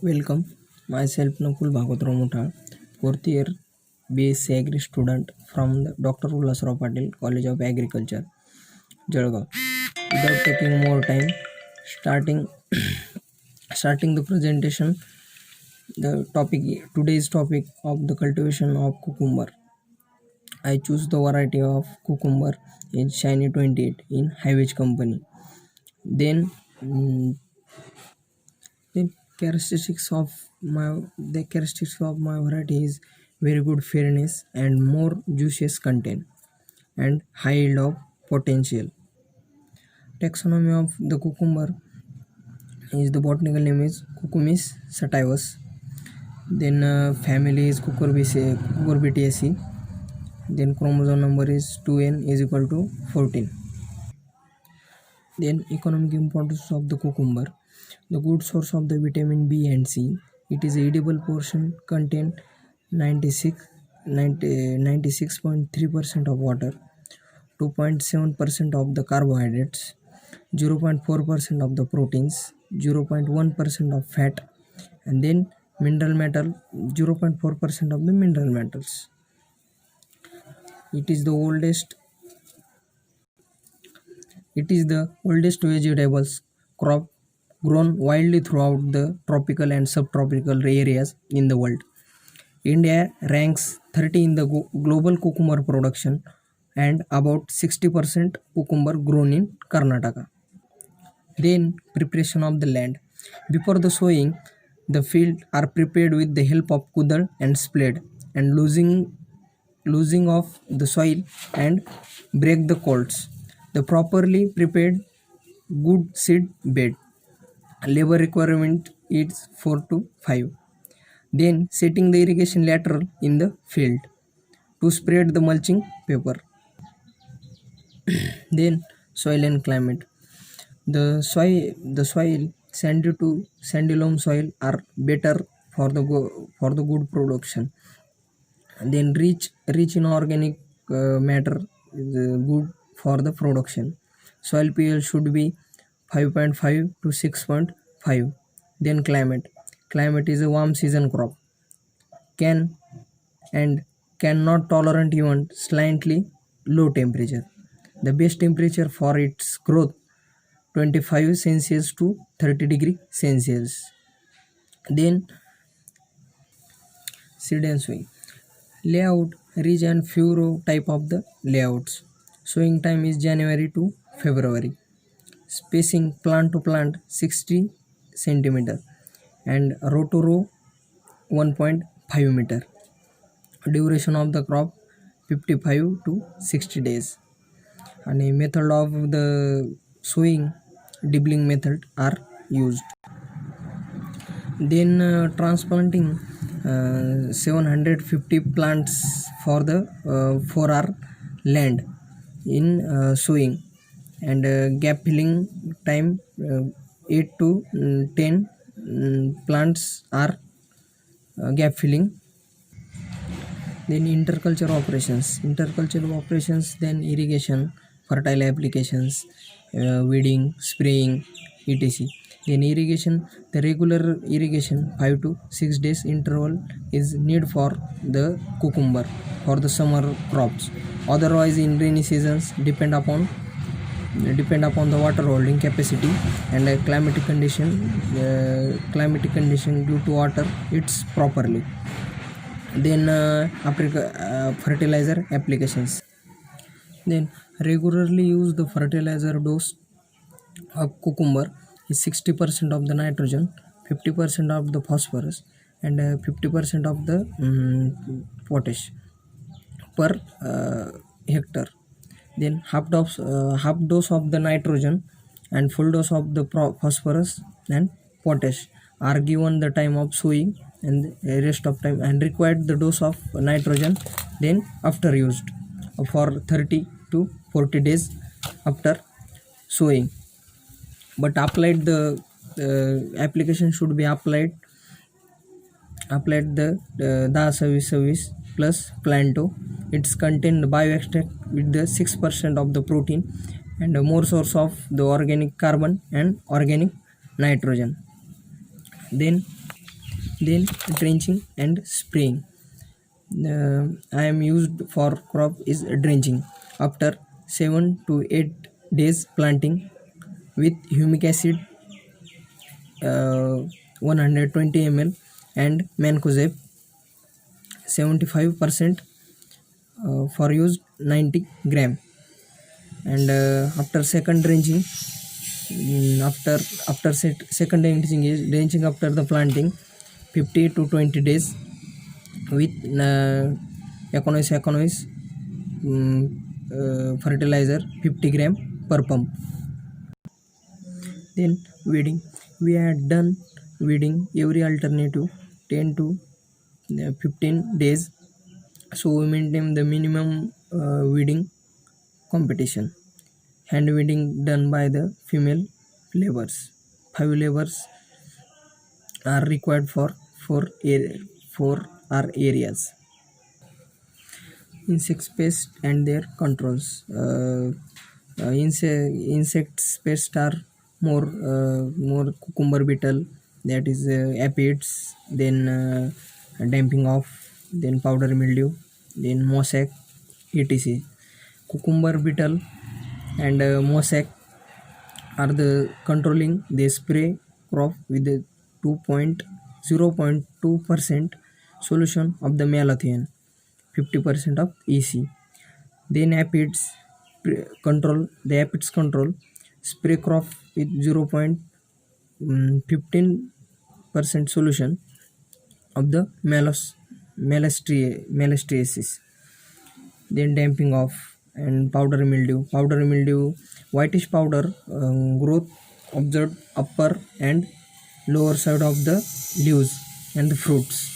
Welcome, myself Nakul Bhagwatram Muthal, fourth year BSc Agri student from the Dr. Ullasrao Patil College of Agriculture, Jalgaon. Without taking more time, starting starting the presentation, today's topic of the cultivation of cucumber. I choose the variety of cucumber in Shiny 28 in Highway Company. Then mm, The characteristics of my variety is very good fairness and more juices content and high yield of potential. Taxonomy of the cucumber is the botanical name is Cucumis sativus. Then family is Cucurbitaceae. Then chromosome number is 2n is equal to 14. Then economic importance of the cucumber. The good source of the vitamin B and C. It is edible portion contain 96.3% of water, 2.7% of the carbohydrates, 0.4% of the proteins, 0.1% of fat, and then mineral metal 0.4% of the mineral metals. It is the oldest vegetables crop grown widely throughout the tropical and subtropical areas in the world. India ranks 30 in the global cucumber production and about 60% cucumber grown in Karnataka. Then preparation of the land. Before the sowing, the field are prepared with the help of kudal and spade and losing of the soil and break the colts. The properly prepared good seed bed. Labor requirement is 4 to 5. Then setting the irrigation lateral in the field to spread the mulching paper. Then soil and climate. The soil sandy loam soil are better for the good production. And then rich in organic matter is good for the production. Soil pH should be 5.5 to 6.5. Then climate is a warm season crop, can and cannot tolerate even slightly low temperature. The best temperature for its growth 25 Celsius to 30 degree Celsius. Then seed and sowing. Layout, ridge and furrow type of the layouts. Sowing time is January to February. Spacing plant to plant 60 centimeter and row to row 1.5 meter. Duration of the crop 55 to 60 days. And a method of the sowing, dibbling method are used. Then transplanting 750 plants for the 4 hour land in sowing, and gap filling time 8 to 10 plants are gap filling. Then interculture operations, then irrigation, fertile applications, weeding, spraying, etc. Then irrigation, the regular irrigation 5 to 6 days interval is need for the cucumber for the summer crops. Otherwise in rainy seasons depend upon the water holding capacity and climatic condition due to water it's properly. Then fertilizer applications. Then regularly use the fertilizer dose of cucumber is 60% of the nitrogen, 50% of the phosphorus, and 50% of the potash per hectare. Then half dose of the nitrogen and full dose of the phosphorus and potash are given the time of sowing and the rest of time, and required the dose of nitrogen then after used for 30 to 40 days after sowing. But applied the application should be applied the 10-26 plus planto. It's contained bioextract with the 6% of the protein and more source of the organic carbon and organic nitrogen. Then Then drenching and spraying. I am used for crop is drenching. After 7 to 8 days planting with humic acid 120 ml and mancozeb 75% for use 90 gram. And after second drenching, second drenching is drenching after the planting 50 to 20 days with Econois fertilizer 50 gram per pump. Then weeding. We had done weeding every alternative 10 to 15 days, so we maintain the minimum weeding competition. Hand weeding done by the female laborers. 5 laborers are required for 4 our areas. Insect pests and their controls. Insect pests are more cucumber beetle, that is aphids, then damping off, then powder mildew, then mosaic, etc. Cucumber beetle and mosaic are the controlling. They spray crop with the 0.2% solution of the malathion, 50% of EC. Then aphids control spray crop with 0.15% solution of the malastriasis. Then damping off and powder mildew whitish powder growth observed upper and lower side of the leaves and the fruits.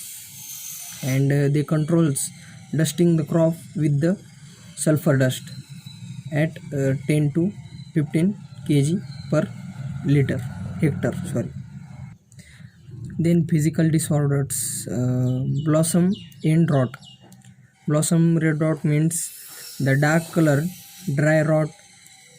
And they controls dusting the crop with the sulfur dust at 10 to 15 kg per hectare. Then physical disorders. Blossom end rot. Blossom red rot means the dark colored dry rot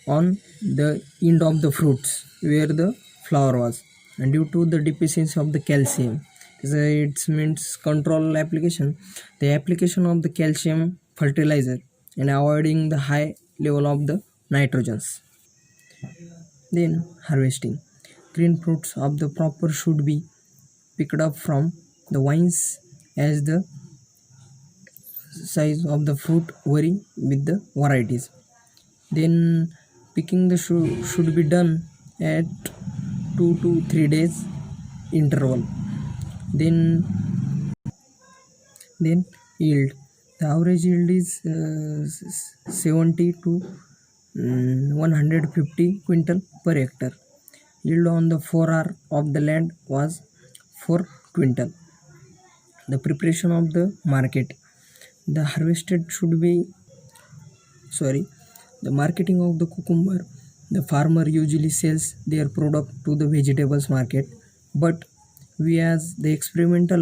on the end of the fruits where the flower was, and due to the deficiency of the calcium. It means control application. The application of the calcium fertilizer and avoiding the high level of the nitrogens. Then harvesting. Green fruits of the proper should be picked up from the vines as the size of the fruit vary with the varieties. Then picking the should be done at 2 to 3 days interval. Then yield. The average yield is 70 to 150 quintal per hectare. Yield on the 4R of the land was 4 quintal. The preparation of the market. The marketing of the cucumber. The farmer usually sells their product to the vegetables market, but we as the experimental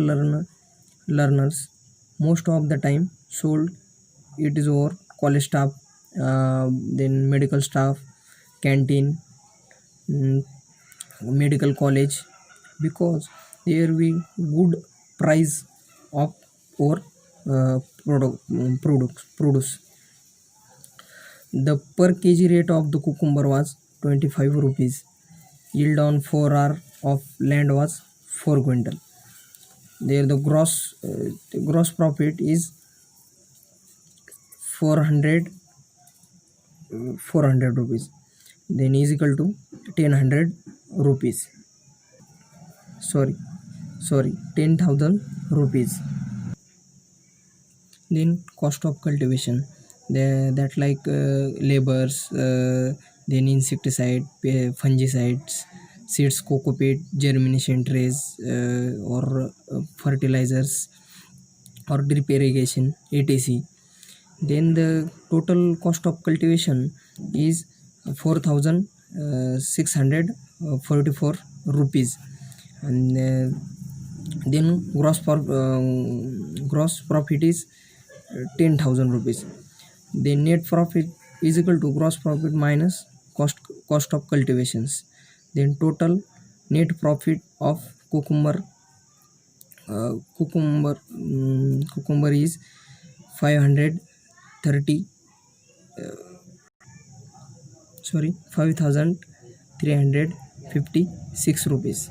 learners most of the time sold it is over college staff, then medical staff, canteen, medical college, because there we good price of our produce. The per kg rate of the cucumber was 25 rupees. Yield on 4R of land was 4 quintal. There the gross profit is 400 rupees. Then is equal to 1000 rupees. Sorry, 10,000 rupees. Then cost of cultivation. That like labors, then insecticide, fungicides, seeds, cocopeat, germination trays, or fertilizers, or drip irrigation, etc. Then the total cost of cultivation is 4,644 rupees. And then gross profit is 10,000 rupees. The net profit is equal to gross profit minus cost of cultivations. Then total net profit of cucumber cucumber is 5356 rupees.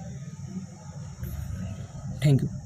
Thank you.